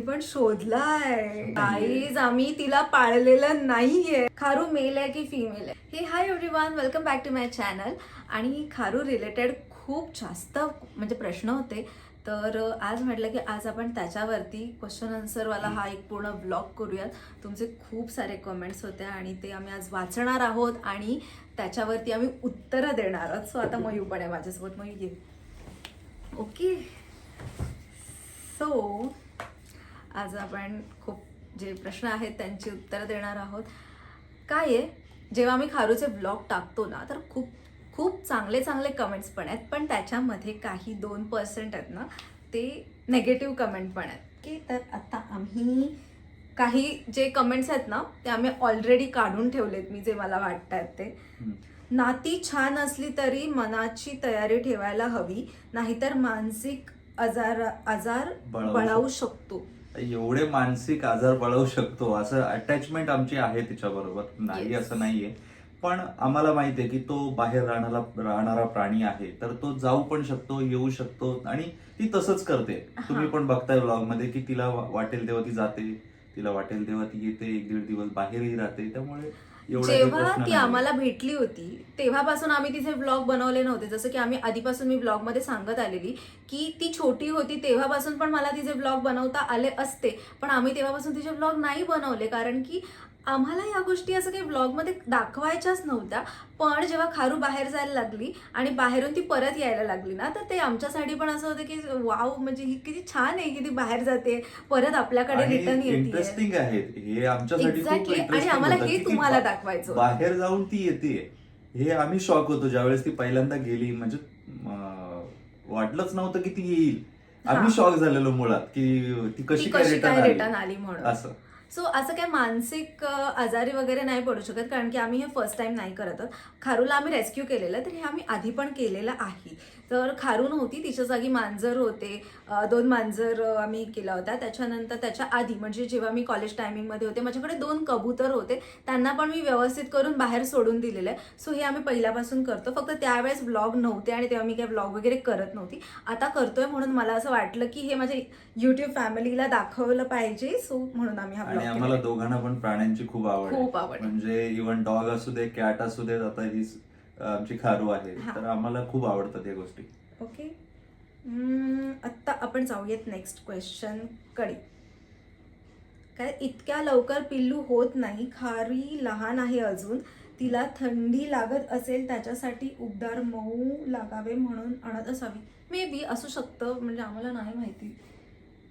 पण शोधलाय गाईज, आम्ही तिला पाळलेलं नाहीये. खारू मेल आहे की फिमेल आहे? हे hi everyone, welcome back to my channel. आणि खारू रिलेटेड खूप जास्त म्हणजे प्रश्न होते, तर आज म्हटलं की आज आपण त्याच्यावरती क्वेश्चन आन्सरवाला हा एक पूर्ण ब्लॉग करूयात. तुमचे खूप सारे कमेंट्स होते आणि ते आम्ही आज वाचणार आहोत आणि त्याच्यावरती आम्ही उत्तरं देणार आहोत. सो आता मयू पण आहे माझ्यासोबत. मयू ये. ओके, सो आज आपण खूप जे प्रश्न आहेत त्यांची उत्तरं देणार आहोत. काय आहे, जेव्हा आम्ही खारूचे ब्लॉग टाकतो ना, तर खूप खूप चांगले चांगले कमेंट्स पण आहेत, पण त्याच्यामध्ये काही 2% आहेत ना, ते नेगेटिव्ह कमेंट पण आहेत. की तर आता आम्ही काही जे कमेंट्स आहेत ना, ते आम्ही ऑलरेडी काढून ठेवलेत. मी जे मला वाटतात ते, नाती छान असली तरी मनाची तयारी ठेवायला हवी, नाहीतर मानसिक आजार बळावू शकतो. एवढे मानसिक आजार बळवू शकतो असं अटॅचमेंट आमची आहे तिच्याबरोबर, नाही Yes. असं नाहीये. पण आम्हाला माहिती आहे की तो बाहेर राहणारा प्राणी आहे, तर तो जाऊ पण शकतो, येऊ शकतो आणि ती तसंच करते. तुम्ही पण बघताय व्लॉग मध्ये की तिला वाटेल तेव्हा ती जाते, तिला वाटेल तेव्हा ती येते, 1-1.5 दिवस बाहेरही राहते. त्यामुळे एवढा काही जेव्हा प्रश्न ती नाहीये. आम्हाला भेटली होती तेव्हापासून आम्ही तिचे ब्लॉग बनवले नव्हते. जसं की आम्ही आधीपासून मी ब्लॉग मध्ये सांगत आलेली की ती छोटी होती तेव्हापासून पण मला तिचे ब्लॉग बनवता आले असते, पण आम्ही तेव्हापासून तिचे ब्लॉग नाही बनवले, कारण की आम्हाला या गोष्टी असं काही ब्लॉगमध्ये दाखवायच्याच नव्हत्या. पण जेव्हा खारू बाहेर जायला लागली आणि बाहेरून ती परत यायला लागली ना, तर ते आमच्यासाठी पण असं होतं की वाव, म्हणजे ही किती छान आहे की ती बाहेर जाते, परत आपल्याकडे रिटर्न येते. इंटरेस्टिंग आहे हे आमच्यासाठी, खूप एक्झॅक्टली. आणि इंटरेस्टिंग आम्हाला होतं हे की तुम्हाला दाखवायचं होतं. बाहेर जाऊन ती येते. हे आम्ही शॉक होतो ज्यावेळेस ती पहिल्यांदा गेली. म्हणजे वाटलंच नव्हतं की ती येईल. आम्ही शॉक झालेलो मुळात की ती कशी काय रिटर्न आली म्हणून. असं. सो असं काय मानसिक आजारी वगैरे नाही पडू शकत, कारण की आम्ही हे फर्स्ट टाइम नाही करत आहोत. खारूला आम्ही रेस्क्यू केलेलं, तर हे आम्ही आधी पण केलेलं आहे. तर खारू नव्हती, तिच्या जागी मांजर होते. 2 मांजर आम्ही केला होता. त्याच्यानंतर त्याच्या आधी म्हणजे जेव्हा मी कॉलेज टायमिंगमध्ये होते, माझ्याकडे 2 कबूतर होते. त्यांना पण मी व्यवस्थित करून बाहेर सोडून दिलेलं आहे. सो हे आम्ही पहिल्यापासून करतो. फक्त त्यावेळेस ब्लॉग नव्हते आणि तेव्हा मी काही ब्लॉग वगैरे करत नव्हती. आता करतोय म्हणून मला असं वाटलं की हे माझ्या युट्यूब फॅमिलीला दाखवलं पाहिजे. सो म्हणून आम्ही हा आणि ब्लॉग आम्हाला दोघांना पण प्राण्यांची खूप आवड आहे. खूप आवड. म्हणजे इव्हन डॉग असू दे, कॅट असू दे, आता ही आमची खारू आहे, तर आम्हाला खूप आवडतात या गोष्टी. ओके, आत्ता आपण जाऊयात नेक्स्ट क्वेश्चन कडे. काय, इतक्या लवकर पिल्लू होत नाही, खारी लहान आहे अजून, तिला थंडी लागत असेल त्याच्यासाठी उबदार मऊ लागावे म्हणून आणत असावी. मे बी असू शकतं, म्हणजे आम्हाला नाही माहिती.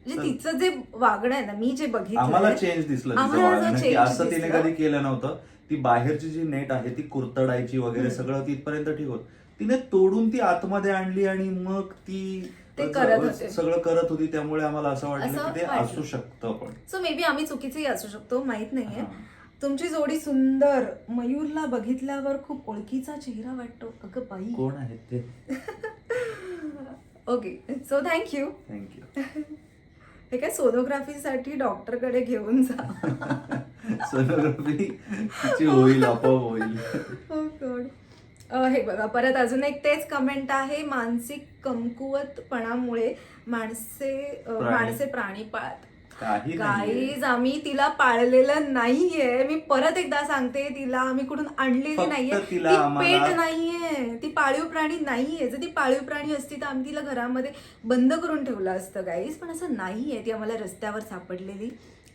म्हणजे तिचं जे वागणं आहे ना, मी जे बघितलं, आम्हाला चेंज दिसलं तिचं आम्हाला असं वागणं, की change असं तिने दिसलं. कधी केलं नव्हतं. ती बाहेरची जी नेट आहे ती कुरतडायची वगैरे सगळं तिथपर्यंत ठीक होत. तिने तोडून ती आतमध्ये आणली आणि मग ती ते करत होते. सगळं करत होती. त्यामुळे आम्हाला असं वाटलं असं की ते वाटलं. असू शकतं. पण सो मे बी आम्ही चुकीचंही असू शकतो, माहित नाहीये. हा. तुमची जोडी सुंदर, मयूरला बघितल्यावर खूप ओळखीचा चेहरा वाटतो. अगं बाई. कोण आहेत ते? Okay, so thank you. थँक्यू. हे काय, सोनोग्राफीसाठी डॉक्टरकडे घेऊन जा. सोनोग्राफी तिची होईल, आपोआप होईल. Oh God. हे बघा, परत अजून एक तेच कमेंट आहे. मानसिक कमकुवतपणामुळे माणसे प्राणी पाळत. काही नाहीये. गाईज, आम्ही तिला पाळलेलं नाहीये. मी परत एकदा सांगते, तिला आम्ही कुठून आणलेली फक्त नाहीये. तिला ती आम्हाला- पेट नाहीये, ती पाळीव प्राणी नाहीये. जर ती पाळीव प्राणी असती तर आम्ही तिला घरामध्ये बंद करून ठेवलं असतं गाईज, पण असं नाहीये. ती आम्हाला रस्त्यावर सापडलेली.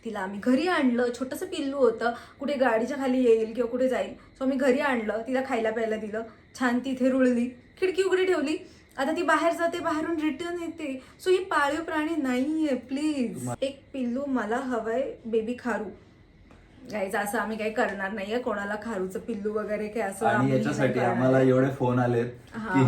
तिला आम्ही घरी आणलं. छोटंसं पिल्लू होतं, कुठे गाडीच्या खाली येईल किंवा कुठे जाईल, सो आम्ही घरी आणलं. तिला खायला प्यायला दिलं, छान तिथे रुळली, खिडकी उघडी ठेवली. आता ती बाहेर जाते, बाहेरून रिटर्न येते. सो ही पाळीव प्राणी नाहीये. प्लीज, एक पिल्लू मला हवंय, बेबी खारू. गाईज, असं आम्ही काही करणार नाहीये कोणाला खारूचं पिल्लू वगैरे काय असं. आणि आम्ही याच्यासाठी नाही करणार. आम्हाला एवढे फोन आलेत हा.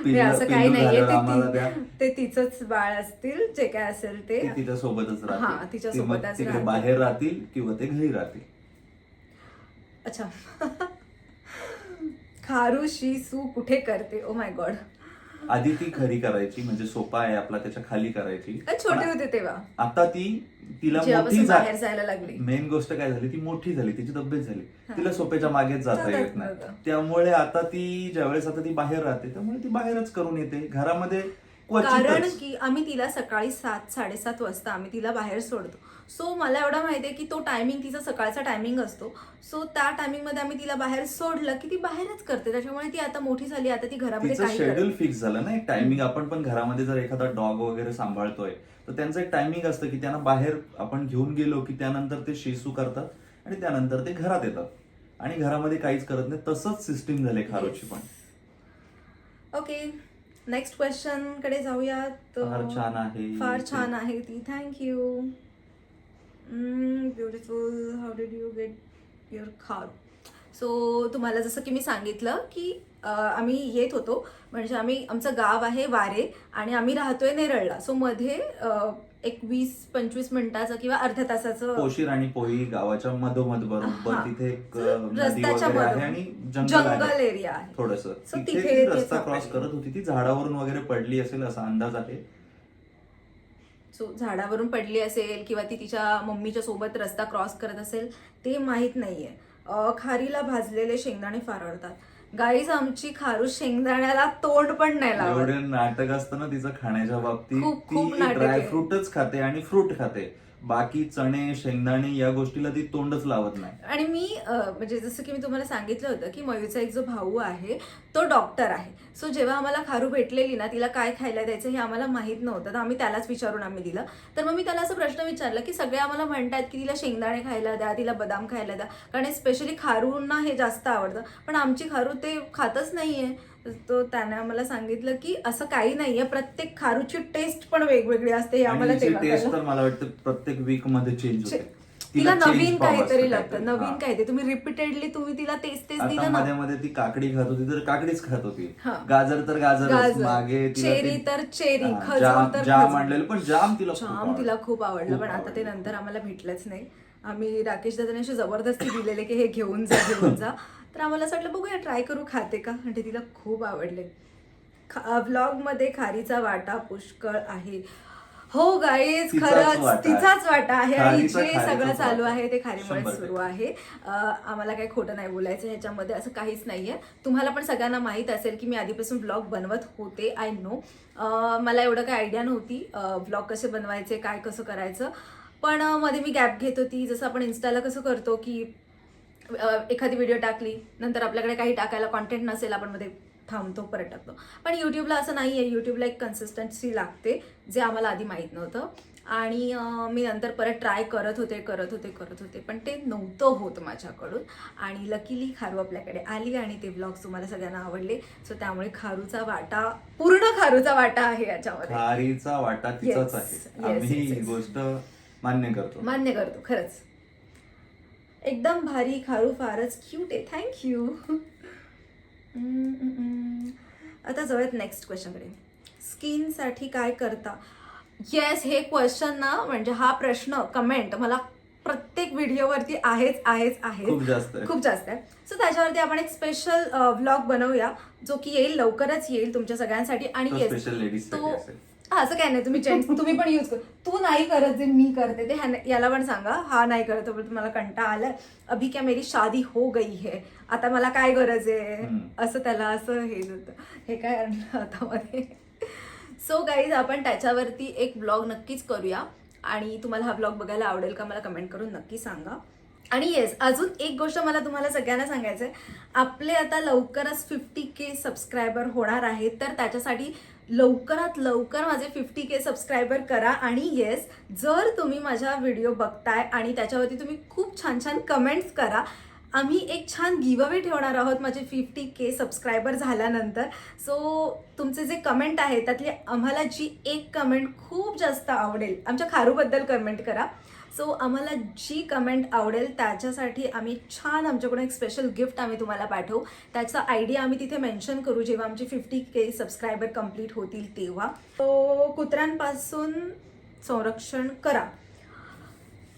की हे असं काही नाहीये. आम्हाला द्या. ते तिचंच बाळ असतील, जे काय असेल ते. ती तिच्या सोबतच हा, राहतील. तिच्या ती मग सोबतच तिकडे राहतील. बाहेर राहतील किंवा ते घरी राहतील. अच्छा. खारू शी सू कुठे करते? Oh my God. आधी ती खरी करायची, म्हणजे सोपा आहे आपला, त्याच्या खाली करायची. छोटे होते तेव्हा. आता तिला मोठी जेव्हापासून बाहेर जायला लागली. मेन गोष्ट काय झाली, ती मोठी झाली, तिची तब्येत झाली, तिला सोप्याच्या मागेच जाता येत नाही. नव्हतं. त्यामुळे आता ती ज्यावेळेस आता ती बाहेर राहते, त्यामुळे ती बाहेरच करून येते. घरामध्ये कारण की आम्ही तिला सकाळी 7-7:30 वाजता आम्ही तिला बाहेर सोडतो. सो मला एवढं माहिती आहे की तो टायमिंग तिचा सकाळचा टायमिंग असतो. सो त्या टायमिंगमध्ये आम्ही तिला बाहेर सोडलं की ती बाहेरच करते. त्याच्यामुळे ती आता मोठी झाली, आता ती घरामध्ये तिचं काही शेड्यूल फिक्स झालं ना, एक टायमिंग. आपण पण घरामध्ये जर एखादा डॉग वगैरे सांभाळतोय तर त्यांचं एक टायमिंग असतं की त्यांना बाहेर आपण घेऊन गेलो की त्यानंतर ते शेसू करतात आणि त्यानंतर ते घरात येतात आणि घरामध्ये काहीच करत नाही. तसंच सिस्टीम झाले खारूची पण. ओके, नेक्स्ट क्वेश्चन कडे जाऊयात. फार छान आहे, फार छान आहे ती, thank you. Beautiful. How did you get your खारू? सो तुम्हाला जसं की मी सांगितलं की आम्ही येत होतो, म्हणजे आमचं गाव आहे वारे आणि आम्ही राहतोय नेरळला. सो मध्ये एक 20-25 मिनिटाचं किंवा अर्ध्या तासाचं पोशीर आणि पोई गावाच्या मधोमध बरोबर हा. तिथे एक नदी रस्त्याच्या वगैरे आहे मधोमध. आणि जंगल एरिया आहे. थोडंसं. So तिथे तिथे ती ते रस्ता क्रॉस सापडली. करत होती. ती झाडावरून वगैरे पडली असेल असा अंदाज आहे. सो झाडावरून पडली असेल किंवा ती तिच्या मम्मीच्या सोबत रस्ता क्रॉस करत असेल ते माहीत नाहीये. खारीला भाजलेले शेंगदाणे फार आवडतात. गाईज, आमची खारू शेंगदाण्याला तोंड पण नाही लावत. एवढे नाटक असतं ना तिचं खाण्याच्या बाबतीत. खूप ती नाटक आहे. ड्रायफ्रूटच खाते आणि फ्रूट खाते. बाकी चणे शेंगदाणे या गोष्टीला ती तोंडच लावत नाही. आणि मी म्हणजे जसं की मी तुम्हाला सांगितलं होतं की मयूचा एक जो भाऊ आहे तो डॉक्टर आहे. सो जेव्हा आम्हाला खारू भेटलेली ना, तिला काय खायला द्यायचं हे आम्हाला माहीत नव्हतं, तर आम्ही त्यालाच विचारून आम्ही दिलं. तर मग मी त्याला असं प्रश्न विचारला की सगळे आम्हाला म्हणतात की तिला शेंगदाणे खायला द्या, तिला बदाम खायला द्या, कारण स्पेशली खारूंना हे जास्त आवडतं, पण आमची खारू ते खातच नाहीये. तो त्याने आम्हाला सांगितलं की असं काही नाहीये, प्रत्येक खारूची टेस्ट पण वेगवेगळी असते हे आम्हाला तेव्हा टेस्ट कळलं. तर मला वाटतं प्रत्येक वीक मध्ये चेंज होते. तिला change नवीन पाहावं काहीतरी असतं लागतं, काहीतरी. नवीन हा. काहीतरी. तुम्ही रिपीटेडली तिला तेच आता दिलं मध्ये ना. मध्ये ती काकडी खात होती तर काकडीच खात होती. हा. गाजर तर गाजर. गाजर. मागे तिला चेरी ते- तर चेरी, हा, खजूर जाम तर जाम खजूर. आणलेलं, पण जाम तिला खूप जाम आवडलं. तिला खूप आवडलं, खूप पण आता ते आवडलं. नंतर आम्हाला भेटलंच नाही. आम्ही राकेश दादाने अशी जबरदस्ती दिलेले की हे घेऊन जा घेऊन जा. तर आम्हाला असं वाटलं बघूया ट्राय करू, खाते का, म्हणजे तिला खूप आवडले. व्लॉग मध्ये खारीचा वाटा पुष्कळ आहे. हो गाईज, तिचाच खरंच वाटा तिचाच वाटा आहे आणि खारीचा जे सगळं खारीचाच चालू वाटा. आहे ते खारीमुळे 100%. सुरू आहे. आम्हाला काही खोटं नाही बोलायचं ह्याच्यामध्ये, असं काहीच नाहीये. तुम्हाला पण सगळ्यांना माहीत असेल की मी आधीपासून व्लॉग बनवत होते. I know. मला एवढं काही आयडिया नव्हती व्लॉग कसे बनवायचे, काय कसं करायचं, पण मध्ये मी गॅप घेत होती. जसं आपण इन्स्टाला कसं करतो की एखादी व्हिडिओ टाकली, नंतर आपल्याकडे काही टाकायला कॉन्टेंट नसेल, आपण मध्ये थांबतो, परत टाकतो. पण युट्यूबला असं नाही आहे. युट्यूबला एक कन्सिस्टन्सी लागते, जे आम्हाला आधी माहीत नव्हतं. आणि मी नंतर परत ट्राय करत होते, पण ते नव्हतं होत माझ्याकडून. आणि लकीली खारू आपल्याकडे आली आणि ते व्लॉग्स तुम्हाला सगळ्यांना आवडले. सो त्यामुळे खारूचा वाटा, पूर्ण खारूचा वाटा आहे याच्यामध्ये. खारीचा वाटा तिचाच Yes, आहे. yes, आम्ही yes, ही yes. गोष्ट मान्य करतो. खरंच. एकदम भारी खारू, फारच क्यूट आहे. थँक्यू. आता जाऊयात नेक्स्ट क्वेश्चनकडे. स्किनसाठी काय करता? येस, हे क्वेश्चन ना, म्हणजे हा प्रश्न कमेंट मला प्रत्येक व्हिडिओवरती आहेच खूप जास्त आहे. खूप जास्त आहे. सो त्याच्यावरती आपण एक स्पेशल व्लॉग बनवूया, जो की येईल, लवकरच येईल तुमच्या सगळ्यांसाठी. आणि येस, स्पेशल लेडीज तो असं काय नाही, तुम्ही जेंट्स तुम्ही पण यूज कर. तू नाही करत जे मी करते ते, याला पण सांगा हा नाही करत, तर तुम्हाला कंटाळा आलाय. अभी क्या मेरी शादी हो गई है, आता मला काय गरज आहे, असं त्याला असं हे होतं. हे काय आणलं आता मध्ये. सो गाईज, आपण त्याच्यावरती एक ब्लॉग नक्कीच करूया. आणि तुम्हाला हा ब्लॉग बघायला आवडेल का मला कमेंट करून नक्की सांगा. आणि येस, अजून एक गोष्ट मला तुम्हाला सगळ्यांना सांगायचं आहे. आपले आता लवकरच 50K सबस्क्रायबर होणार आहेत, तर त्याच्यासाठी लवकरात लवकर माझे 50K सबस्क्रायबर करा. आणि येस, जर तुम्ही माझा व्हिडिओ बघताय आणि त्याच्यावरती तुम्ही खूप छान छान कमेंट्स करा, आम्ही एक छान गिव्ह अवे ठेवणार आहोत माझे 50K सबस्क्रायबर झाल्यानंतर. सो तुमचे जे कमेंट आहे त्यातली आम्हाला जी एक कमेंट खूप जास्त आवडेल, आमच्या खारूबद्दल कमेंट करा. सो आम्हाला जी कमेंट आवडेल त्याच्यासाठी आम्ही छान आमच्याकडून एक स्पेशल गिफ्ट आम्ही तुम्हाला पाठवू. त्याचा आयडी आम्ही तिथे मेन्शन करू जेव्हा आमचे 50K सबस्क्रायबर कंप्लीट होतील तेव्हा. तो कुत्र्यांपासून संरक्षण करा.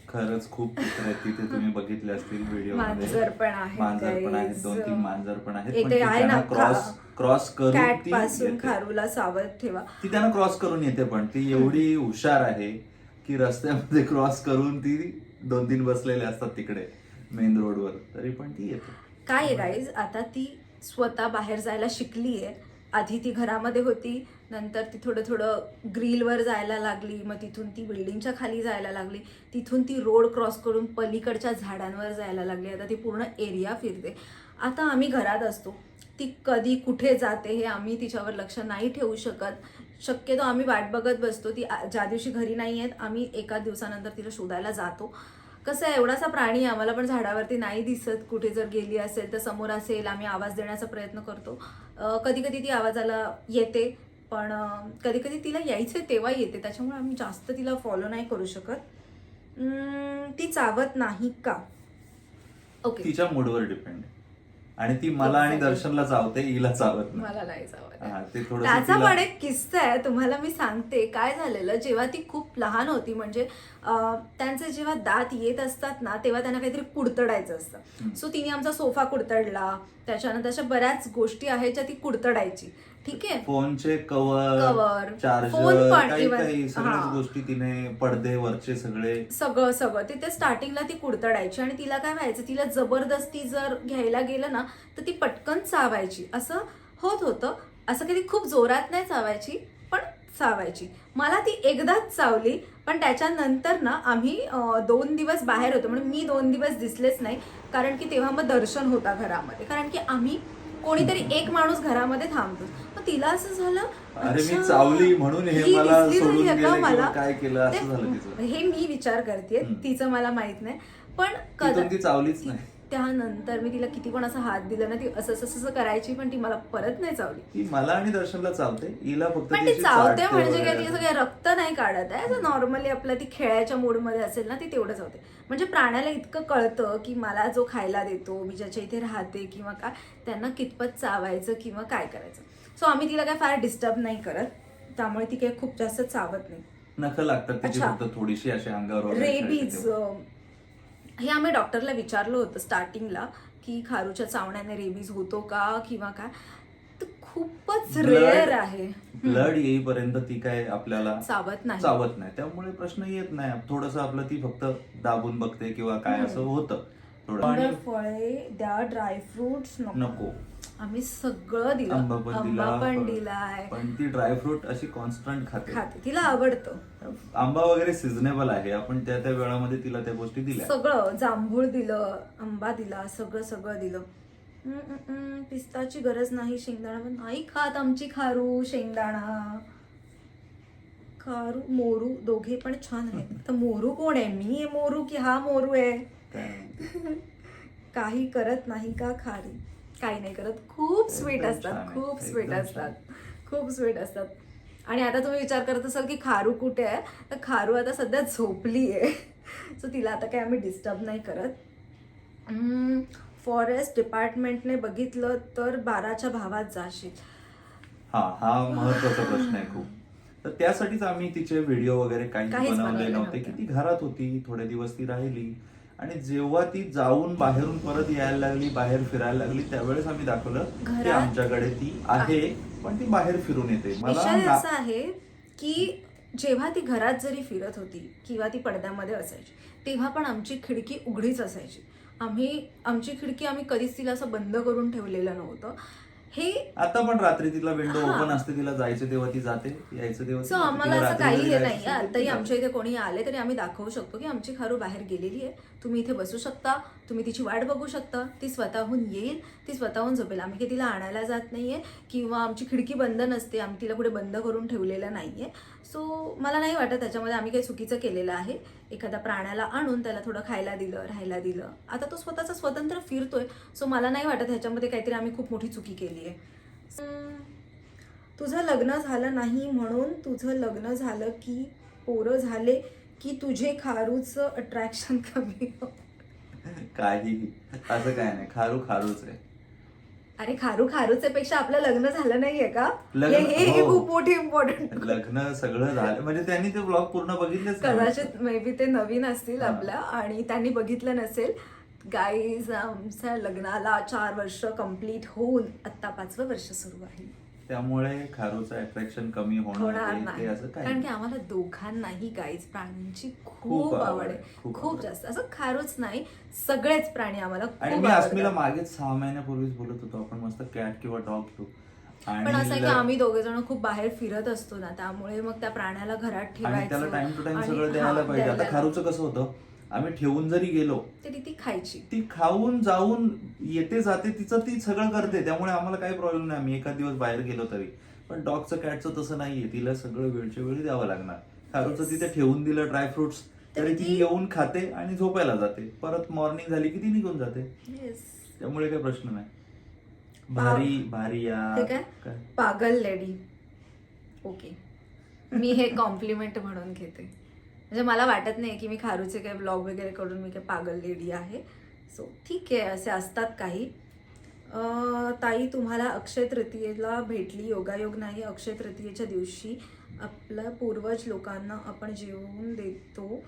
खरंच खूप कुत्रे आहेत तिथे, तुम्ही बघितले असतील व्हिडिओ. मांजर पण आहेत, 2-3 मांजर पण आहेत. इथे आहे ना, क्रॉस करून कॅट ती पासून येते. खारूला सावध ठेवा. ती त्यांना क्रॉस करून येते, पण ती एवढी हुशार आहे की रस्त्यामध्ये क्रॉस करून ती 2-3 बसलेले असतात तिकडे मेन रोडवर, तरी पण ती येते. काय आहे गाईज, आता ती स्वतः बाहेर जायला शिकली आहे. आधी ती घरामध्ये होती, नंतर ती थोडं थोडं ग्रिलवर जायला लागली, मग तिथून ती बिल्डिंगच्या खाली जायला लागली, तिथून ती रोड क्रॉस करून पलीकडच्या झाडांवर जायला लागली. आता ती पूर्ण एरिया फिरते. आता आम्ही घरात असतो, ती कधी कुठे जाते हे आम्ही तिच्यावर लक्ष नाही ठेवू शकत. शक्यतो आम्ही वाट बघत बसतो. ती ज्या दिवशी घरी नाही आहेत आम्ही एका दिवसानंतर तिला शोधायला जातो. कसं आहे, एवढासा प्राणी आम्हाला पण झाडावरती नाही दिसत, कुठे जर गेली असेल तर समोर असेल, आम्ही आवाज देण्याचा प्रयत्न करतो. कधी कधी ती आवाजाला येते, पण कधी कधी तिला यायचं तेव्हा येते, त्याच्यामुळे आम्ही जास्त तिला फॉलो नाही करू शकत. ती चावत नाही का? ओके, तिच्या मूडवर डिपेंड आहे. आणि ती मला आणि दर्शनला चावते, हिला चावत नाही. मला नाही चावत. ते थोडंसं त्याचा तिला- पण एक किस्सा आहे, तुम्हाला मी सांगते. काय झालेलं, जेव्हा ती खूप लहान होती, म्हणजे त्यांचे जेव्हा दात येत असतात ना, तेव्हा त्यांना काहीतरी कुडतडायचं असतं. सो तिने आमचा सोफा कुडतडला, त्याच्यानंतर अशा बऱ्याच गोष्टी आहेत ज्या ती कुडतडायची. ठीक आहे, फोनचे कवर, कव्हर, फोन चार्जर, पण काही even- काही सगळ्याच हा. गोष्टी तिने, पडदे वरचे सगळे सगळं तिथे स्टार्टिंगला ती कुडतडायची. आणि तिला काय व्हायचं, तिला जबरदस्ती जर घ्यायला गेलं ना तर ती पटकन चावायची. असं होत होतं. असं कधी खूप जोरात नाही चावायची, पण चावायची. मला ती एकदाच चावली, पण त्याच्यानंतर ना आम्ही 2 दिवस बाहेर होतो, म्हणून मी 2 दिवस दिसलेच नाही. कारण की तेव्हा मग दर्शन होता घरामध्ये, कारण की आम्ही कोणीतरी एक माणूस घरामध्ये थांबतो. मग तिला असं झालं, अरे मी अच्छा, चावली म्हणून हे ही मला दिसली सोडून नाहीये गेले का मला? किंवा काय केलं असं झालं तिचं. हे मी विचार करते, तिचं मला माहित नाही. पण तिथून ती चावलीच नाही. त्यानंतर मी तिला किती पण असं हात दिला ना, ती असं असं करायची, पण ती मला परत नाही चावली. ती मला आणि दर्शनला चावते, हिला फक्त पण ती ती अशी चावते चाटते म्हणजे काय, वगैरे. ती असं काही रक्त नाही काढत आहे. असं नॉर्मली आपलं ती खेळायच्या मूडमध्ये असेल ना, ती तेवढं चावते. म्हणजे प्राण्याला इतकं कळतं की मला जो खायला देतो, मी ज्याच्या इथे राहते किंवा काय, त्यांना कितपत चावायचं किंवा काय करायचं. सो आम्ही तिला काय फार डिस्टर्ब नाही करत, त्यामुळे ती काही खूप जास्त चावत नाही. नखं लागतात तिची अच्छा. फक्त थोडीशी अशी अंगावर वगैरे रेबीज, खेळते तेव्हा. हे आम्ही डॉक्टरला विचारलं होतं स्टार्टिंगला की खारूच्या चावण्याने रेबीज होतो का किंवा काय, तर खूपच रेअर आहे. ब्लड येईपर्यंत ती काय आपल्याला चावत नाही. चावत नाही, त्यामुळे प्रश्न येत नाही. थोडस आपलं ती फक्त दाबून बघते किंवा काय असं होतं थोडं. आणि फळे द्या, ड्रायफ्रुट्स नको, आम्ही सगळं दिलं, आंबा पण पण दिला, दिलाय, पण ती ड्रायफ्रूट अशी कॉन्स्टंट खाते. तिला आवडतं. आंबा वगैरे सिझनेबल आहे, आपण त्या त्या वेळामध्ये तिला त्या गोष्टी दिल्या. सगळं, जांभूळ दिलं, आंबा दिला, सगळं दिलं. पिस्ताची गरज नाही, शेंगदाणा पण नाही खात आमची खारू. शेंगदाणा, खारू, मोरू दोघे पण छान आहेत. तर मोरू कोण आहे, मी आहे मोरू की हा मोरू आहे? काही करत नाही का खारी? काही नाही करत. खूप स्वीट एकदम असतात, छान आहे, खूप स्वीट एकदम असतात, खूप स्वीट असतात. आणि आता तुम्ही विचार करत असाल की खारू कुठे आहे, तर खारू आता सध्या झोपली आहे. सो तिला आता काही आम्ही डिस्टर्ब नाही करत. फॉरेस्ट डिपार्टमेंटने बघितलं तर 12च्या भावात जाशील. हा महत्वाचा प्रश्न आहे खूप. तर त्यासाठीच आम्ही तिचे व्हिडिओ वगैरे काहीच बनवले बनवले नव्हते. नव्हते. की ती घरात होती, थोडे दिवस ती राहिली, आणि जेव्हा ती जाऊन बाहेरून परत यायला लागली, बाहेर फिरायला लागली, त्यावेळेस आम्ही दाखवलं की घरात आमच्याकडे ती आहे, पण ती बाहेर फिरून येते. विषय असा आहे की जेव्हा ती घरात जरी फिरत होती किंवा ती पडद्यामध्ये असायची, तेव्हा पण आमची खिडकी उघडीच असायची. आमची खिडकी आम्ही कधीच तिला असं बंद करून ठेवलेलं नव्हतं. हे आता पण रात्री तिला विंडो हा. ओपन असते, तिला जायचं तेव्हा ती जाते, यायचं तेव्हा ती सो येते. आम्हाला तिला असं रात्री काही जरी हे जायचं नाही. असेल तर आताही ती आमच्या इथे कोणी आले तरी आम्ही दाखवू शकतो की आमची खारू बाहेर गेलेली आहे, तुम्ही इथे बसू शकता, तुम्ही तिची वाट बघू शकता, ती स्वतःहून येईल, ती स्वतःहून झोपेल. आम्ही काही तिला आणायला जात नाहीये किंवा आमची खिडकी बंद नसते, आम्ही तिला कुठे बंद करून ठेवलेलं नाहीये. सो मला नाही वाटत त्याच्यामध्ये आम्ही काही चुकीचं केलेलं आहे. एखाद्या प्राण्याला आणून त्याला थोडं खायला दिलं, राहायला दिलं, आता तो स्वतःचा स्वतंत्र फिरतोय. सो मला नाही वाटत ह्याच्यामध्ये काहीतरी आम्ही खूप मोठी चुकी केली आहे. तुझं लग्न झालं नाही म्हणून तुझं लग्न झालं की पोरं झाले की तुझे खारूचं अट्रॅक्शन कमी काही असं काय नाही, खारू खारूच आहे. अरे खारूच्या पेक्षा आपलं लग्न झालं नाहीये का? लग्न- हे हो. खूप मोठी इम्पॉर्टंट. लग्न सगळं झालं म्हणजे त्यांनी ते ब्लॉग पूर्ण बघितलेच नाही. कदाचित मे बी ते नवीन असतील हा. आपल्या आणि त्यांनी बघितलं नसेल. गाईज, आमच्या लग्नाला 4 वर्ष कंप्लीट होऊन आता 5वं वर्ष सुरू आहे. त्यामुळे खारूचं अट्रॅक्शन कमी होणार होणार ते नाही, असं काय कारण की आम्हाला दोघांनाही गाईज प्राण्यांची खूप खूप आवड आवड आहे, आहे, खूप खूप आवड. जास्त. असं खारूच नाही, सगळेच प्राणी आम्हाला आणि खूप मी अस्मीला आवडतात. मागेच 6 महिन्यापूर्वीच बोलत होतो आपण मस्त कॅट किंवा डॉग घेऊ. आणि पण असं आहे की आम्ही दोघे जण खूप बाहेर फिरत असतो ना, त्यामुळे मग त्या प्राण्याला घरात आणि ठेवायचं त्याला टाइम टू टाइम आणि सगळं द्यायला हा, पाहिजे. आता द्यायला. खारूचं कसं होतं, आम्ही ठेवून जरी गेलो तरी ती खायची. ती खाऊन जाऊन येते जाते, तिचं ती सगळं करते, त्यामुळे आम्हाला काही प्रॉब्लेम नाही. आम्ही एखाद दिवस बाहेर गेलो तरी. पण डॉगचं कॅटचं तसं नाहीये, तिला सगळं वेळच्या वेळी द्यावं लागणार. खारूचं तिथे ठेवून दिलं ड्रायफ्रुट्स तरी ती येऊन खाते आणि झोपायला जाते, परत मॉर्निंग झाली की ती निघून जाते. त्यामुळे काही प्रश्न नाही. भारी भारी हे काय पागल लेडी. ओके, मी हे कॉम्प्लिमेंट म्हणून घेते. म्हणजे मला वाटत नाही की मी खारूचे काही ब्लॉग वगैरे करून मी काही पागल लेडी आहे. सो ठीक आहे, असे असतात काही. ताई, तुम्हाला अक्षय तृतीयेला भेटली योगायोग नाही. अक्षय तृतीयेच्या दिवशी आपल्या पूर्वज लोकांना आपण जेवून देतो,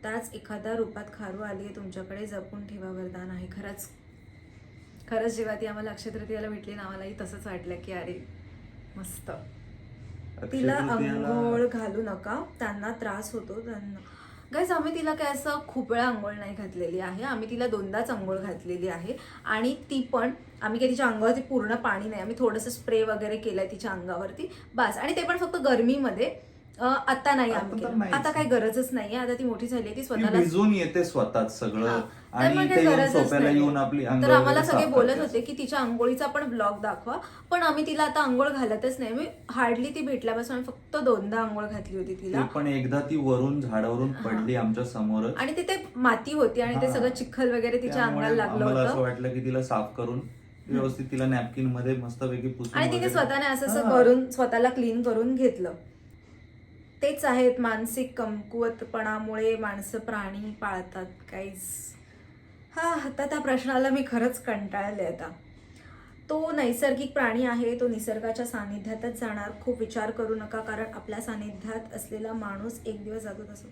त्याच एखाद्या रूपात खारू आली आहे तुमच्याकडे, जपून ठेवा, वरदान आहे. खरंच खरंच जेव्हा ती आम्हाला अक्षय तृतीयेला भेटली ना, आम्हालाही तसंच वाटलं की अरे मस्त. तिला अंघोळ घालू नका, त्यांना त्रास होतो त्यांना. गाईज, आम्ही तिला काय असं खूप वेळा अंघोळ नाही घातलेली आहे. आम्ही तिला 2दाच अंघोळ घातलेली आहे. आणि ती पण आम्ही काही तिच्या अंगावरती पूर्ण पाणी नाही, आम्ही थोडंसं स्प्रे वगैरे केलंय तिच्या अंगावरती बस. आणि ते पण फक्त गरमीमध्ये. आता नाही आम्ही केलं, आता काही गरजच नाहीये. आता ती मोठी झाली, ती स्वतःला भिजून येते स्वतःच सगळं आणि त्यामुळे ते काही येऊन गरजच सोप्याला नाही. येऊन आपली तर आम्हाला सगळे बोलत होते की तिच्या आंघोळीचा पण ब्लॉग दाखवा, पण आम्ही तिला आता आंघोळ घालतच नाही. मी हार्डली ती भेटल्यापासून आम्ही फक्त 2दा आंघोळ घातली होती तिला. पण एकदा ती वरून झाडावरून पडली आमच्या समोर आणि तिथे माती होती आणि ते सगळं चिखल वगैरे तिच्या अंगाला लागलं होतं. असं होतं वाटलं की तिला साफ करून व्यवस्थित तिला नॅपकिन मध्ये मस्तपैकी पुसून आणि तिने वगैरे. स्वतःने असं करून स्वतःला क्लीन करून घेतलं. तेच आहेत, मानसिक कमकुवतपणामुळे माणसं प्राणी पाळतात. काहीच आता त्या प्रश्नाला मी खरंच कंटाळले. आता तो नैसर्गिक प्राणी आहे, तो निसर्गाच्या सानिध्यातच जाणार. खूप विचार करू नका, कारण आपल्या सानिध्यात असलेला माणूस एक दिवस जातो. तसं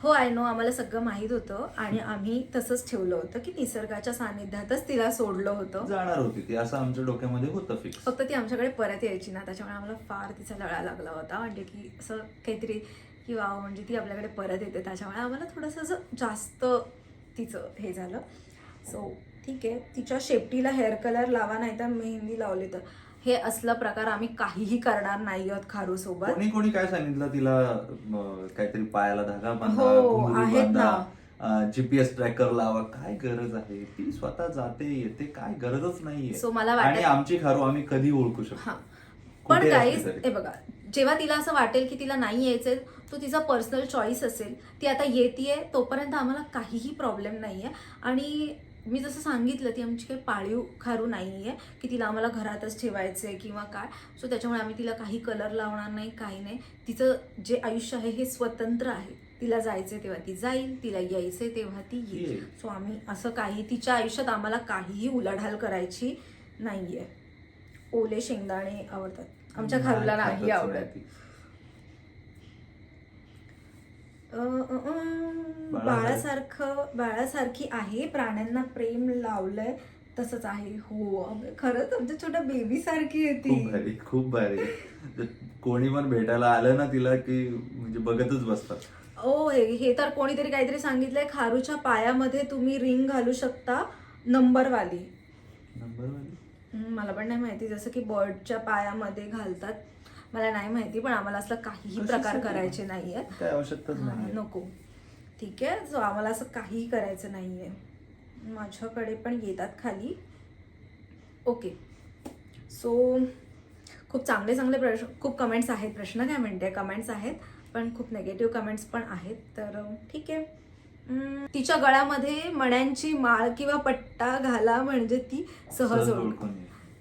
हो, आय नो, आम्हाला सगळं माहीत होतं आणि आम्ही तसंच ठेवलं होतं की निसर्गाच्या सानिध्यातच तिला सोडलं होतं, जाणार होती ती, असं आमच्या डोक्यामध्ये होतं फिक्स. फक्त ती आमच्याकडे परत यायची ना, त्याच्यामुळे आम्हाला फार तिचा लळा लागला होता. म्हणजे की असं काहीतरी की वाव, म्हणजे ती आपल्याकडे परत येते, त्याच्यामुळे आम्हाला थोडंसं असं जास्त तिचं हे झालं. सो ठीक आहे, तिच्या शेपटीला हेअर कलर लावा, नाही तर मेहंदी लावली तर. हे असलं प्रकार आम्ही काहीही करणार नाही आहोत खारू सोबत. कोणी काय सांगितलं तिला, काहीतरी पायाला धागा बांधा, हो, घुंगरू आहेत ना. बांधा, जीपीएस ट्रॅकर लावा. काय गरज आहे? ती स्वतः जाते येते, काय गरजच नाहीये. सो मला आणि वाटत आमची खारू आम्ही कधी ओळखू शकतो. पण कुठे गाईज, असली तरी. हे बघा, जेव्हा तिला असं वाटेल की तिला नाही यायचंय, तो तिचा पर्सनल चॉईस असेल. ती आता येतेय तोपर्यंत आम्हाला काहीही प्रॉब्लेम नाहीये. आणि मी जसं सांगितलं, ती आमची काही पाळीव खारू नाहीये की तिला आम्हाला घरातच ठेवायचंय किंवा काय. सो त्याच्यामुळे आम्ही तिला काही कलर लावणार नाही, काही नाही. तिचं जे आयुष्य आहे हे स्वतंत्र आहे. तिला जायचंय तेव्हा ती जाईल, तिला यायचंय तेव्हा ती येईल. सो आम्ही असं काही तिच्या आयुष्यात आम्हाला काहीही उलाढाल करायची नाहीये. ओले शेंगदाणे आवडतात आमच्या खारूला, नाही आवडत. बाळासारखी आहे, प्राण्यांना प्रेम लावलंय तसंच आहे. हो, खरंच आमच्या छोट्या बेबी सारखी आहे ती. खूप भारी, खूप भारी. कोणी पण भेटायला आलं ना तिला की म्हणजे बघतच बसतात. ओ, हे तर कोणीतरी काहीतरी सांगितलंय, खारूच्या पायामध्ये तुम्ही रिंग घालू शकता, नंबरवाली. मला पण नाही माहिती, जसं की बर्डच्या पायामध्ये घालतात, मला नाही माहिती. पण आम्हाला असलं काहीही प्रकार करायचे नाहीये, काय आवश्यकताच नाही, नको. ठीक आहे, सो आम्हाला असं काहीही करायचं नाहीये. माझ्याकडे पण येतात खाली. ओके, सो खूप चांगले चांगले प्रश्न, खूप कमेंट्स आहेत. प्रश्न काय म्हणते, कमेंट्स आहेत, पण खूप नेगेटिव्ह कमेंट्स पण आहेत. तर ठीक आहे. तिच्या गळ्यामध्ये मण्यांची माळ किंवा पट्टा घाला, म्हणजे ती सहज ओळखून.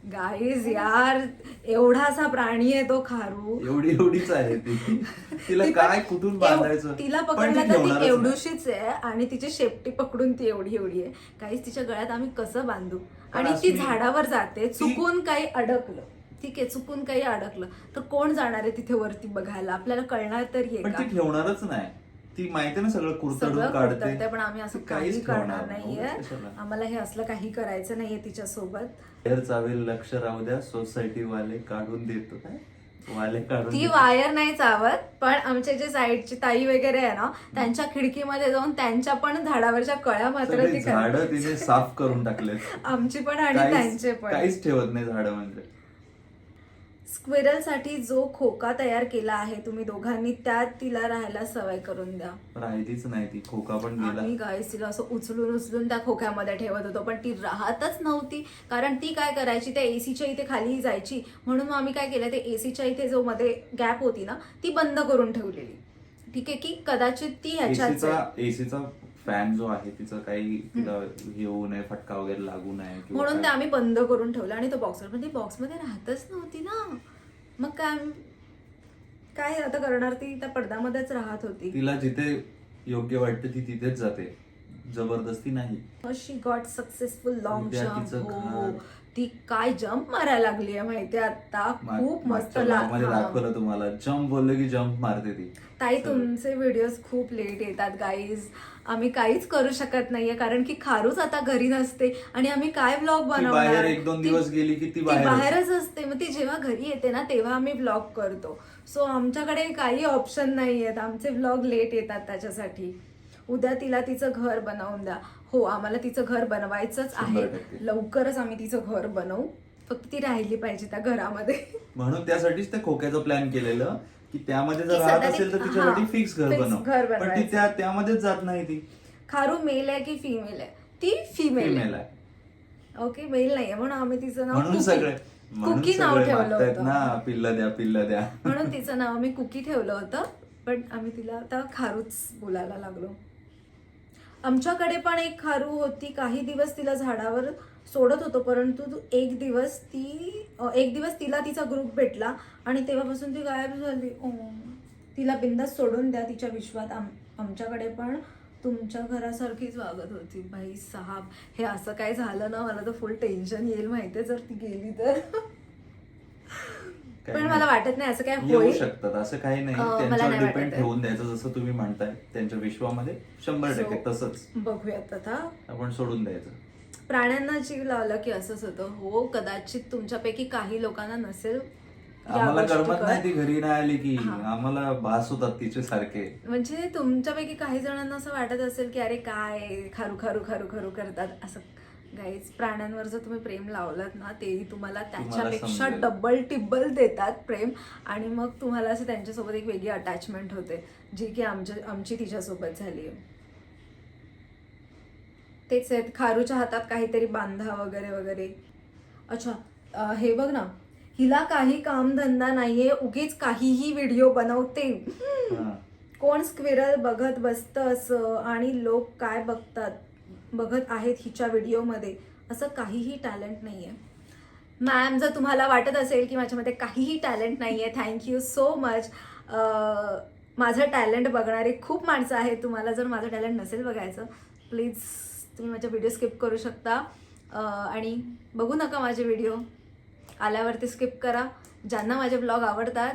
गाईज यार, एवढासा प्राणी आहे तो खारू, एवढीच आहे ती. तिला काय कुठून बांधायचं? तिला पकडलं तर ती एवढीशीच आहे आणि तिची शेपटी पकडून ती एवढी आहे. काहीच तिच्या गळ्यात आम्ही कसं बांधू? आणि ती झाडावर जाते, चुकून काही अडकलं, ठीक आहे, चुकून काही अडकलं तर कोण जाणार आहे तिथे वरती बघायला? आपल्याला कळणार तरी आहे. ती ठेवणारच नाही, ती माहिती ना सगळं कुरतडून काढते. पण आम्ही असं काही करणार नाहीये. आम्हाला हे असलं काही करायचं नाहीये तिच्यासोबत. वायर चावेल, लक्ष राहू द्या, सोसायटी वाले काढून देतो. काय वाले काढून? ती वायर नाही चावत, पण आमच्या जे साईडची ताई वगैरे आहे ना, त्यांच्या खिडकीमध्ये जाऊन त्यांच्या पण झाडावरच्या कळ्या मात्र ती झाडं तिने साफ करून टाकले. आमची पण आणि त्यांचे पण. काहीच ठेवत नाही झाडं म्हणजे. स्क्विरलसाठी जो खोका तयार केला आहे तुम्ही दोघांनी, त्यात तिला राहायला सवय करून द्या. राहिलीच नाही ती, खोका पण गेला. आम्ही गाईस तिला असं उचलून उचलून त्या खोक्यामध्ये ठेवत होतो, पण ती राहतच नव्हती. कारण ती काय करायची, त्या एसीच्या इथे खाली जायची. म्हणून मग आम्ही काय केलं, ते एसीच्या इथे जो मध्ये गॅप होती ना, ती बंद करून ठेवलेली. ठीक आहे, की कदाचित ती ह्याच्यात एसीचा फॅन जो आहे तिचं काही तिला येऊ नये, फटका वगैरे लागू नये म्हणून ते आम्ही बंद करून ठेवलं. आणि तो बॉक्सर पण ती बॉक्समध्ये राहतच नव्हती ना, मग काय आता करणार, ती त्या पडद्यामध्येच राहत होती. तिला जिथे योग्य वाटतं ती तिथेच जाते, जबरदस्ती नाही. शी गॉट सक्सेसफुल लॉंग जम्प. घर ती काय जम्प मारायला लागली आहे माहितीये आता, खूप मस्त दाखवलं तुम्हाला. जम्प बोललं की जम्प मारते ती. ताई तुमचे व्हिडिओज खूप लेट येतात गाईज, आम्ही काहीच करू शकत नाहीये, कारण की खारूच आता घरी नसते आणि आम्ही काय व्लॉग बनवणार. 1-2 दिवस गेली की ती बाहेरच असते. मग ती जेव्हा घरी येते ना तेव्हा आम्ही व्लॉग करतो. सो आमच्याकडे काही ऑप्शन नाही आहेत, आमचे व्लॉग लेट येतात त्याच्यासाठी. उद्या तिला तिचं घर बनवून द्या. हो, आम्हाला तिचं घर बनवायचंच आहे, लवकरच आम्ही तिचं घर बनवू, फक्त ती राहिली पाहिजे त्या घरामध्ये. म्हणून त्यासाठीच त्या खोक्याचं प्लॅन केलेलं की त्यामध्ये जर राहत असेल तर तिच्यासाठी फिक्स घर बनव. पण ती त्यामध्येच जात नाही. ती खारू मेल आहे की फिमेल आहे? ती फिमेल आहे. ओके, मेल नाहीये म्हणून आम्ही तिचं नाव कुकी नाव ठेवलं होतं ना, पिल्ल द्या म्हणून तिचं नाव आम्ही कुकी ठेवलं होतं. पण आम्ही तिला आता खारूच बोलायला लागलो. आमच्याकडे पण एक खारू होती, काही दिवस तिला झाडावर सोडत होतो, परंतु एक दिवस तिला तिचा ग्रुप भेटला आणि तेव्हापासून ती गायब झाली. तिला बिंदास सोडून द्या तिच्या विश्वात. आमच्याकडे पण तुमच्या घरासारखीच वागत होती. भाई साहब, हे असं काय झालं ना, मला तर फुल टेन्शन येईल माहितीये जर ती गेली तर. पण मला वाटत नाही असं काय होऊ शकतं, असं काही नाही. त्यांच्यावर डिपेंड ठेवून द्यायचं, जसं तुम्ही म्हणताय त्यांच्या विश्वामध्ये 100% तसंच. बघूयात आता, आपण सोडून द्यायचं. प्राण्यांना जीव लावला की असंच होतं. हो, कदाचित तुमच्यापैकी काही लोकांना नसेल, आम्हाला करमत नाही ती घरी नाही आली की, आम्हाला भास होतात तिचे सारखे. म्हणजे तुमच्यापैकी काही जणांना असं वाटत असेल की अरे काय खारू खारू खारू खारू करतात असं. गाईज, प्राण्यांवर जर तुम्ही प्रेम लावलात ना, तेही तुम्हाला त्याच्यापेक्षा डबल टिब्बल देतात प्रेम. आणि मग तुम्हाला असं त्यांच्यासोबत एक वेगळी अटॅचमेंट होते, जी की आमची तिच्यासोबत झाली आहे. तेच आहेत, खारूच्या हातात काहीतरी बांधा वगैरे वगैरे. अच्छा, हे बघ ना, हिला काही कामधंदा नाहीये, उगीच काहीही व्हिडिओ बनवते. कोण स्क्विरल बघत बसतं असं, आणि लोक काय बघत आहेत हिच्या व्हिडिओमध्ये, असं काहीही टॅलेंट नाहीये. मॅम, जर तुम्हाला वाटत असेल की माझ्यामध्ये काहीही टॅलेंट नाहीये, थँक्यू सो मच. माझं टॅलेंट बघणारे खूप माणसं आहेत. तुम्हाला जर माझं टॅलेंट नसेल बघायचं, प्लीज तुम्ही माझे व्हिडिओ स्किप करू शकता आणि बघू नका माझे व्हिडिओ. आल्यावरती स्किप करा. ज्यांना माझे ब्लॉग आवडतात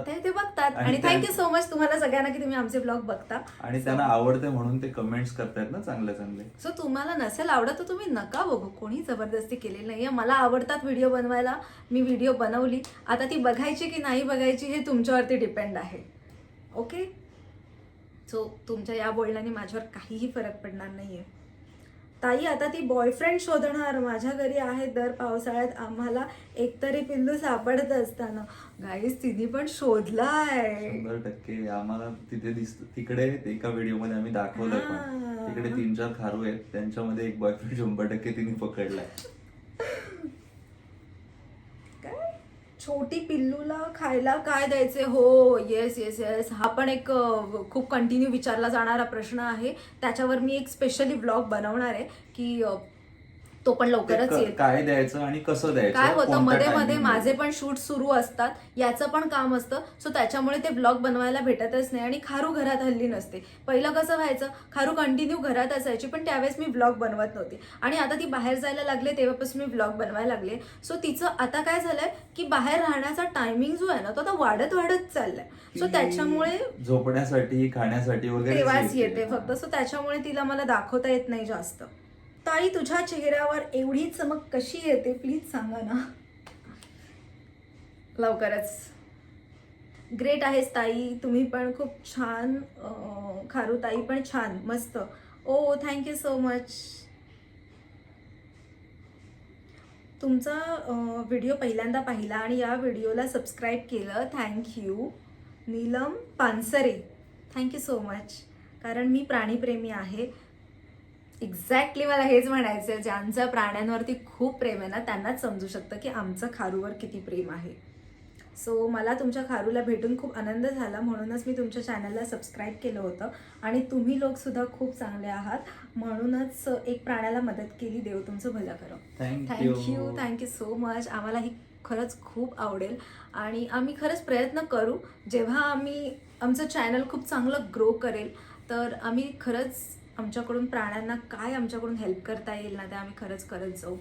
ते बघतात. आणि थँक्यू सो मच तुम्हाला सगळ्यांना की तुम्ही आमचे ब्लॉग बघता आणि त्यांना आवडते म्हणून ते कमेंट्स करतायत ना चांगले चांगले. सो तुम्हाला नसेल आवडत तर तुम्ही नका बघू, कोणी जबरदस्ती केलेली नाहीये. मला आवडतात व्हिडिओ बनवायला, मी व्हिडिओ बनवली. आता ती बघायची की नाही बघायची हे तुमच्यावरती डिपेंड आहे. ओके, सो तुमच्या या बोलण्याने माझ्यावर काहीही फरक पडणार नाहीये. ताई, आता ती बॉयफ्रेंड शोधणार. माझ्या घरी आहे दर पावसाळ्यात आम्हाला एकतरी पिल्लू सापडत असताना. गाईस, तिने पण शोधलाय 100%. आम्हाला तिथे दिसत, तिकडे एका व्हिडिओ मध्ये आम्ही दाखवलं पण, तिकडे 3-4 खारू आहेत, त्यांच्यामध्ये एक बॉयफ्रेंड 100% तिने पकडलाय. छोटी पिल्लूला खायला काय द्यायचे? हो, येस येस येस, हा पण एक खूप कंटिन्यू विचारला जाणारा प्रश्न आहे. त्याच्यावर मी एक स्पेशली व्लॉग बनवणार आहे की तो पण लवकरच येईल. काय द्यायचं आणि कसं द्यायचं. काय होतं, मध्ये मध्ये माझे पण शूट सुरू असतात, याचं पण काम असतं. सो त्याच्यामुळे ते ब्लॉग बनवायला भेटतच नाही. आणि खारू घरात हल्ली नसते. पहिलं कसं व्हायचं, खारू कंटिन्यू घरात असायची, पण त्यावेळेस मी ब्लॉग बनवत नव्हते. आणि आता ती बाहेर जायला लागले तेव्हापासून मी ब्लॉग बनवायला लागले. सो तिचं आता काय झालंय की बाहेर राहण्याचा टायमिंग जो आहे ना, तो आता वाढत चाललाय. सो त्याच्यामुळे झोपण्यासाठी, खाण्यासाठी वगैरे तेव्हाच येते फक्त. सो त्याच्यामुळे तिला मला दाखवता येत नाही जास्त. ताई, तुझ्या चेहऱ्यावर एवढी चमक कशी येते प्लीज सांगा ना. लवकरच. ग्रेट आहेस ताई, तुम्ही पण खूप छान. खारू ताई पण छान, मस्त. ओ, थँक्यू सो मच. तुमचा व्हिडिओ पहिल्यांदा पाहिला आणि या व्हिडिओला सबस्क्राईब केलं, thank you. Neelam Pansare, thank you so much. कारण मी प्राणीप्रेमी आहे. एक्झॅक्टली मला हेच म्हणायचं आहे, ज्यांचं प्राण्यांवरती खूप प्रेम आहे ना त्यांनाच समजू शकतं की आमचं खारूवर किती प्रेम आहे. सो मला तुमच्या खारूला भेटून खूप आनंद झाला, म्हणूनच मी तुमच्या चॅनलला सबस्क्राईब केलं होतं. आणि तुम्ही लोकसुद्धा खूप चांगले आहात, म्हणूनच एक प्राण्याला मदत केली. देव तुमचं भलं करो. Thank you so much. आम्हाला ही खरंच खूप आवडेल आणि आम्ही खरंच प्रयत्न करू. जेव्हा आम्ही आमचं चॅनल खूप चांगलं ग्रो करेल तर आम्ही खरंच आमच्याकडून प्राण्यांना काय आमच्याकडून हेल्प करता येईल ना ते आम्ही खरंच करत जाऊ.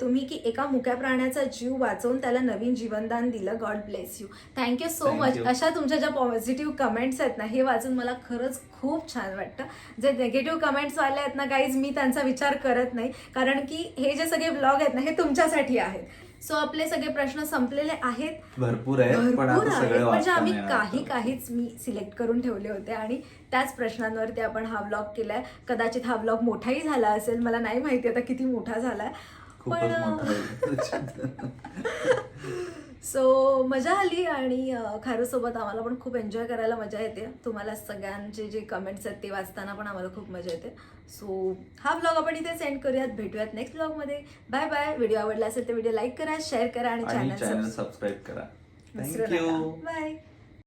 तुम्ही की एका मुक्या प्राण्याचा जीव वाचवून त्याला नवीन जीवनदान दिलं. God bless you. Thank you so much. अशा तुमच्या ज्या पॉझिटिव्ह कमेंट्स आहेत ना हे वाचून मला खरंच खूप छान वाटतं. जे निगेटिव्ह कमेंट्स वाले आहेत ना गाईज, मी त्यांचा विचार करत नाही, कारण की हे जे सगळे ब्लॉग आहेत ना हे तुमच्यासाठी आहेत. सो आपले सगळे प्रश्न संपलेले आहेत. भरपूर आहेत पण आता सगळे म्हणजे आम्ही वाचता काहीच मी सिलेक्ट करून ठेवले होते आणि त्याच प्रश्नांवरती आपण हा व्लॉग केलाय. कदाचित हा व्लॉग मोठाही झाला असेल, मला नाही माहिती आता किती मोठा झालाय. सो मजा आली आणि खारूसोबत आम्हाला पण खूप एन्जॉय करायला मजा येते. तुम्हाला सगळ्यांचे जे कमेंट्स आहेत ते वाचताना पण आम्हाला खूप मजा येते. सो हा व्लॉग आपण इथे सेंड करूयात. भेटूयात नेक्स्ट व्लॉगमध्ये. Bye bye. व्हिडिओ आवडला असेल तर व्हिडिओ लाईक करा, शेअर करा आणि चॅनल सबस्क्राईब करा. थँक्यू. बाय.